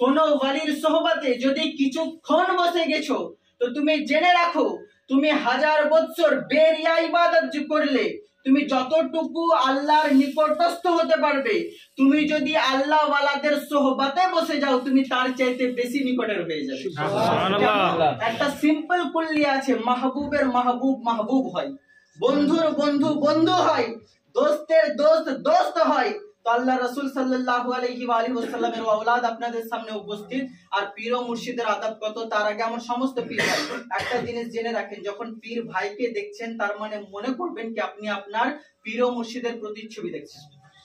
কোন ওয়ালির সোহবতে যদি কিছুক্ষণ বসে গেছো তো তুমি জেনে রাখো তুমি 1000 বছর বেরিয়া ইবাদত করলে তুমি যতটুকু আল্লাহর নিকটস্থ হতে পারবে, তুমি যদি আল্লাহ ওয়ালাদের সোহবতে বসে যাও তুমি তার চাইতে বেশি নিকটের হয়ে যাবে। সুবহানাল্লাহ। একটা সিম্পল কুল্লি আছে, মাহবুবের মাহবুব মাহবুব হয়, বন্ধুর বন্ধু বন্ধু হয়, দোস্তের দোস্ত দোস্ত হয়। তো আল্লাহ রাসূল সাল্লাল্লাহু আলাইহি ওয়া আলিহি ওয়াসাল্লামের আওলাদ আপনাদের সামনে উপস্থিত, আর পীর ও মুর্শিদের আদব কত তার আগে আমার সমস্ত পীর ভাই একটা জিনিস জেনে রাখেন, যখন পীর ভাইকে দেখছেন তার মানে মনে করবেন কি আপনি আপনার পীর ও মুর্শিদের প্রতিচ্ছবি দেখছেন।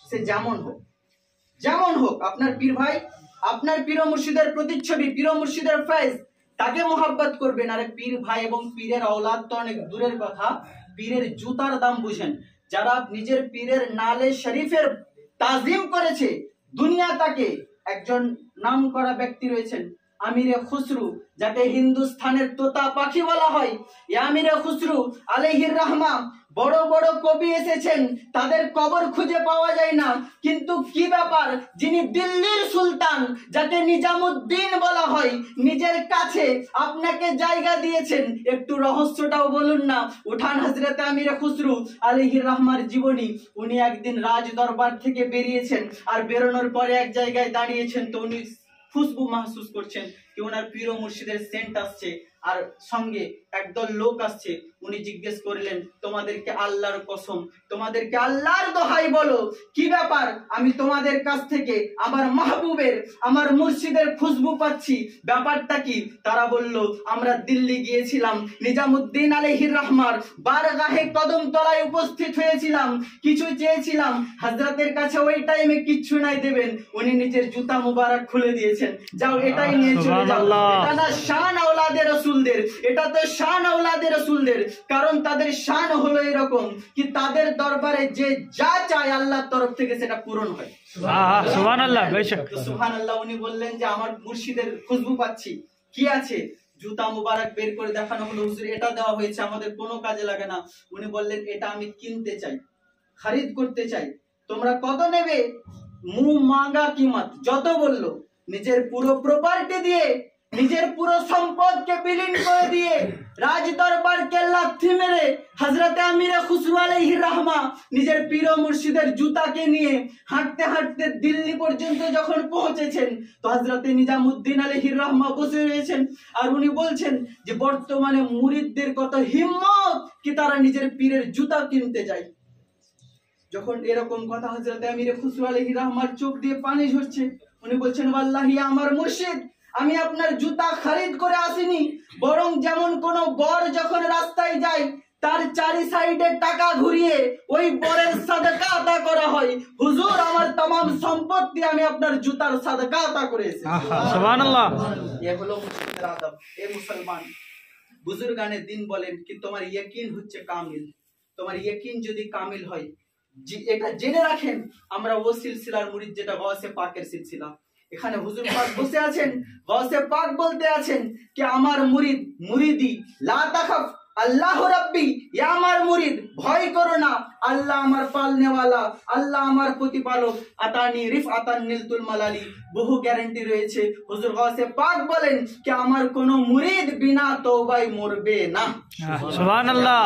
সে যেমন হোক আপনার পীর ভাই, আপনার পীর ও মুর্শিদের প্রতিচ্ছবি, পীর ও মুর্শিদের ফয়েজ, তাকে মোহাব্বত করবেন। আর পীর ভাই এবং পীরের আওলাদ তো অনেক দূরের কথা, পীরের জুতার দাম বুঝেন। যারা নিজের পীরের নালে শরীফের তাজিম করেছে, দুনিয়া তাকে, একজন নামকরা ব্যক্তি রয়েছেন আমিরে খুসরু, যাকে হিন্দুস্তানের তোতা পাখি বলা হয়। আমিরে খুসরু আলাইহির রহমা, বড় বড় কবি এসেছেন, তাদের কবর খুঁজে পাওয়া যায় না, কিন্তু কি ব্যাপার, যিনি দিল্লির সুলতান, যাকে নিজামুদ্দিন বলা হয়, নিজের কাছে আপনাকে জায়গা দিয়েছেন। একটু রহস্যটাও বলুন না। উঠান হযরতে আমিরে খুসরু আলাইহির রহমার জীবনী। উনি একদিন রাজ দরবার থেকে বেরিয়েছেন, আর বেরোনোর পরে এক জায়গায় দাঁড়িয়েছেন, তো উনি খুশবু মাহসুস করছেন কি ওনার পীর ও মুর্শিদের সেন্ট আসছে, আর সঙ্গে একদল লোক আসছে। উনি জিজ্ঞেস করলেন, তোমাদেরকে আল্লাহর কসম, তোমাদেরকে আল্লাহর দোহাই বলো, কি ব্যাপার, আমি তোমাদের কাছ থেকে আমার মাহবুবের, আমার মুর্শিদের খুশবু পাচ্ছি, ব্যাপারটা কি? তারা বলল, আমরা দিল্লি গিয়েছিলাম, নিজামুদ্দিন আলাইহির রহমার বারগাহে কদম তলায় উপস্থিত হয়েছিলাম, কিছু চেয়েছিলাম, হযরতের কাছে ওই টাইমে কিচ্ছু নাই দেবেন, উনি নিজের জুতা মুবারক খুলে দিয়েছেন, যাও এটাই নিয়ে চলে যাও। এটা না শান আওলাদে রাসূলদের, এটা তো শান আওলাদে রাসূলদের, কারণ তাদের শান হলো এরকম কি তাদের দরবারে যে যা চায় আল্লাহর তরফ থেকে সেটা পূরণ হয়। সুবহানাল্লাহ, বেশক সুবহানাল্লাহ। উনি বললেন যে আমার মুর্শিদের খুশবু পাচ্ছি, কি আছে? জুতা মুবারক বের করে দেখানো হলো, হুজুর এটা দেওয়া হয়েছে, আমাদের কোনো কাজে লাগে না। উনি বললেন, এটা আমি কিনতে চাই, খরিদ করতে চাই, তোমরা কত নেবে? মুহ মাঙ্গা কিমত, যত বললো, নিজের পুরো প্রপার্টি দিয়ে, নিজের পুরো সম্পদকে বিলীন করে দিয়ে, রাজ দরবারকে লাথি মেরে হযরতে আমিরে খুসরু আলাইহির রহমা নিজের পীর ও মুর্শিদের জুতাকে নিয়ে হাঁটতে হাঁটতে দিল্লি পর্যন্ত যখন পৌঁছেছেন, তো হযরতে নিজামুদ্দিন আলাইহির রহমা বসে রয়েছেন, আর উনি বলছেন যে বর্তমানে মুরিদদের কত হিম্মত কি তারা নিজের পীরের জুতা কিনতে যায়। যখন এরকম কথা হযরতে আমিরে খুসরু আলাইহির রহমার চোখ দিয়ে পানি ঝরছে, উনি বলছেন, ওয়াল্লাহি আমার মুর্শিদ, আমি আপনার জুতা খরিদ করে আসিনি, বরং যেমন কোন বর যখন রাস্তায় যায় তার চারি সাইডে টাকা ঘুরিয়ে ওই বরের সাদকা আদা করা হয়, হুজুর আমার तमाम সম্পত্তি আমি আপনার জুতার সাদকা আদা করেছি। সুবহানাল্লাহ। এই হলো মুর্শিদের আদব। এ মুসলমান, বুজুর্গানে দিন বলেন কি তোমার ইয়াকিন হচ্ছে কামিল, তোমার ইয়াকিন যদি কামিল হয়, এটা জেনে রাখেন, আমরা ও সিলসিলার মুরিদ যেটা গাউসে পাকের সিলসিলা, এখানে হুজুর পাক বসে আছেন, গাউসে পাক বলতে আছেন কি আমার মুরিদ, মুরিদি লা তাখাফ আল্লাহ রাব্বি, ইয়া আমার মুরিদ ভয় করো না, আল্লাহ আমার পালনেওয়ালা, আল্লাহ আমার প্রতিপালক, আতানি রিফআতান নিলতুল মালালি, বহু গ্যারান্টি রয়েছে। হুজুর গাউসে পাক বলেন কি আমার কোন মুরিদ বিনা তওবায় মরবে না। সুবহানাল্লাহ।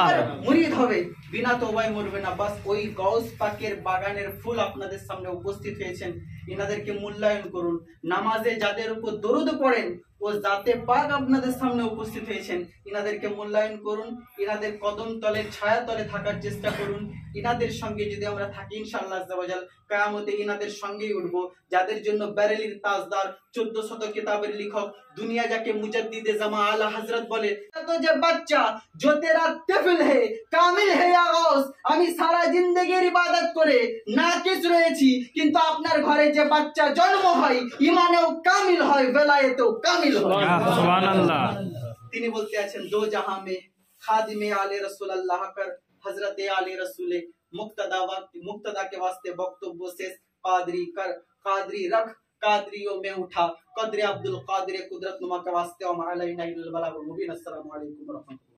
মুরিদ হবে বিনা তওবায় মরবে না। বাস ওই গাউস পাকের বাগানের ফুল আপনাদের সামনে উপস্থিত হয়েছেন, এনাদেরকে মূল্যায়ন করুন। নামাজে যাদের উপর দরুদ পড়েন ও জাতে পাক আপনাদের সামনে উপস্থিত হয়েছেন, ইনাদেরকে মূল্যায়ন করুন, ইনাদের কদম তলের ছায়া তলে থাকার চেষ্টা করুন। ইনাদের সঙ্গে যদি আমরা থাকি ইনশাআল্লাহ আজ্জা ওয়া জাল কিয়ামতে ইনাদের সঙ্গেই উঠবো, যাদের জন্য বেরেলির তাজদার 1400 কিতাবের লেখক দুনিয়া যাকে মুজাদ্দিদে জামা আলা হযরত বলে, তো যে বাচ্চা जो तेरा तिफल है কামিল হে ইয়া গাউস, আমি সারা জিন্দেগির ইবাদত করে নাকিস রয়েছি, কিন্তু আপনার ঘরে যে বাচ্চা জন্ম হয় ঈমানেও কামিল হয়, বেলায়েতেও কামিল হয়। সুবহানাল্লাহ। তিনি বলতে আছেন, দো জাহাं में खादिमे आले रसूल अल्लाह कर हजरत आले रसूल मुक्तदा के वास्ते वक्तव्य से कादरी रख कादरियों में उठा कदरे अब्दुल कादिर कुदरत नुमा के वास्ते और अलैना इल बलागुल मुबीन। अस्सलामु अलैकुम व रहमतुल्लाह।